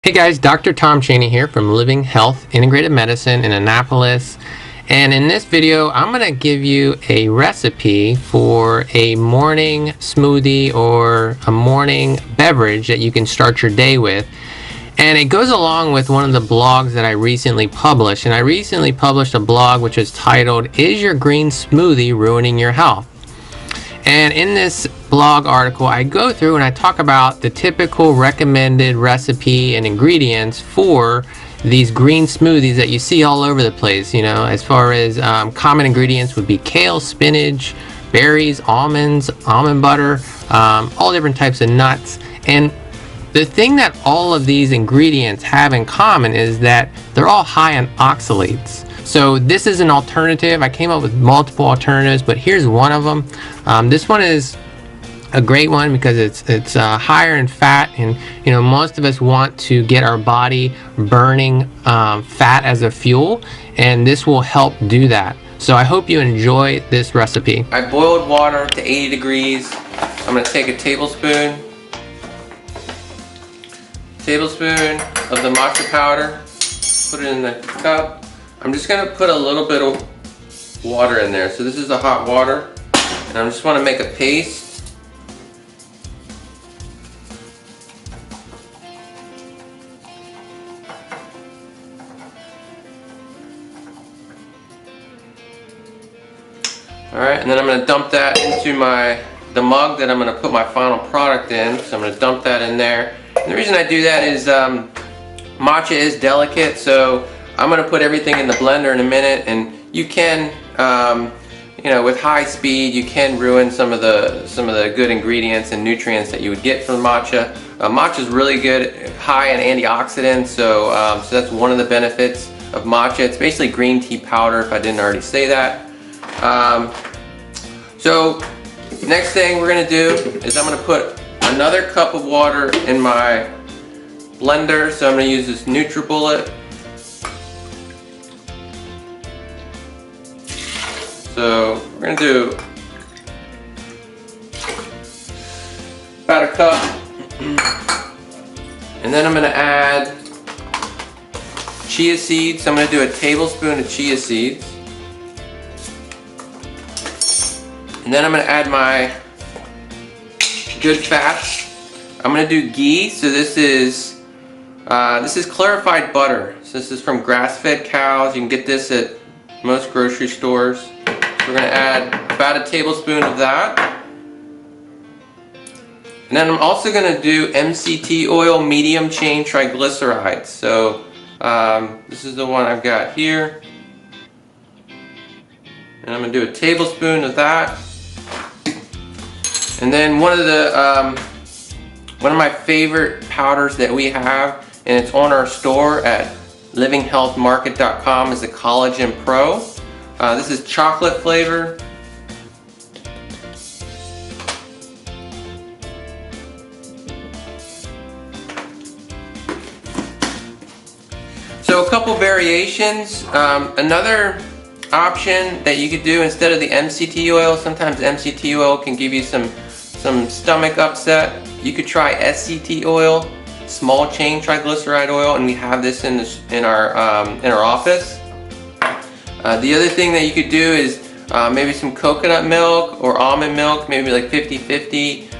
Hey guys, Dr. Tom Chaney here from Living Health Integrative Medicine in Annapolis. And in this video, I'm going to give you a recipe for a morning smoothie or a morning beverage that you can start your day with. And it goes along with one of the blogs that I recently published. And I recently published a blog which is titled, "Is Your Green Smoothie Ruining Your Health?" And in this blog article, I go through and I talk about the typical recommended recipe and ingredients for these green smoothies that you see all over the place. You know, as far as common ingredients would be kale, spinach, berries, almonds, almond butter, all different types of nuts. And the thing that all of these ingredients have in common is that they're all high in oxalates. So this is an alternative. I came up with multiple alternatives, but here's one of them. This one is a great one because it's higher in fat, and you know, most of us want to get our body burning fat as a fuel, and this will help do that. So I hope you enjoy this recipe. I boiled water to 80 degrees. I'm going to take a tablespoon of the matcha powder, put it in the cup. I'm just going to put a little bit of water in there. So this is the hot water, and I just want to make a paste. Alright, and then I'm going to dump that into the mug that I'm going to put my final product in. So I'm going to dump that in there. And the reason I do that is matcha is delicate, so I'm going to put everything in the blender in a minute, and you can, you know, with high speed, you can ruin some of the good ingredients and nutrients that you would get from matcha. Matcha is really good, high in antioxidants, so that's one of the benefits of matcha. It's basically green tea powder, if I didn't already say that. So next thing we're going to do is I'm going to put another cup of water in my blender. So I'm going to use this NutriBullet. So we're going to do about a cup, and then I'm going to add chia seeds. So I'm going to do a tablespoon of chia seeds, and then I'm going to add my good fats. I'm going to do ghee. So this is clarified butter. So this is from grass-fed cows. You can get this at most grocery stores. We're going to add about a tablespoon of that. And then I'm also going to do MCT oil, medium chain triglycerides. So this is the one I've got here. And I'm going to do a tablespoon of that. And then one of my favorite powders that we have, and it's on our store at livinghealthmarket.com, is the Collagen Pro. This is chocolate flavor. So a couple variations. Another option that you could do instead of the MCT oil, sometimes MCT oil can give you some stomach upset. You could try SCT oil, small chain triglyceride oil, and we have this in our office. The other thing that you could do is maybe some coconut milk or almond milk, maybe like 50-50,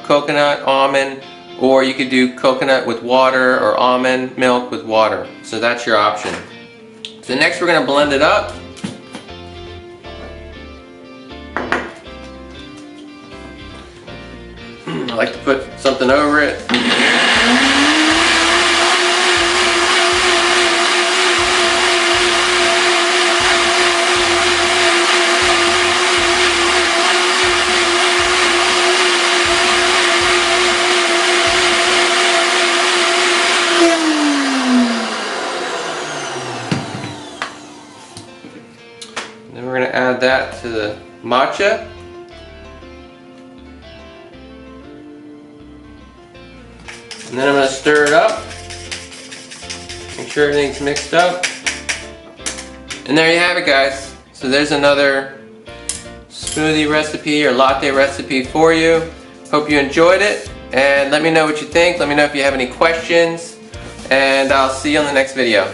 coconut, almond, or you could do coconut with water or almond milk with water. So that's your option. So next we're going to blend it up. I like to put something over it. Then we're going to add that to the matcha. And then I'm going to stir it up. Make sure everything's mixed up. And there you have it, guys. So there's another smoothie recipe or latte recipe for you. Hope you enjoyed it, and let me know what you think. Let me know if you have any questions. and I'll see you on the next video.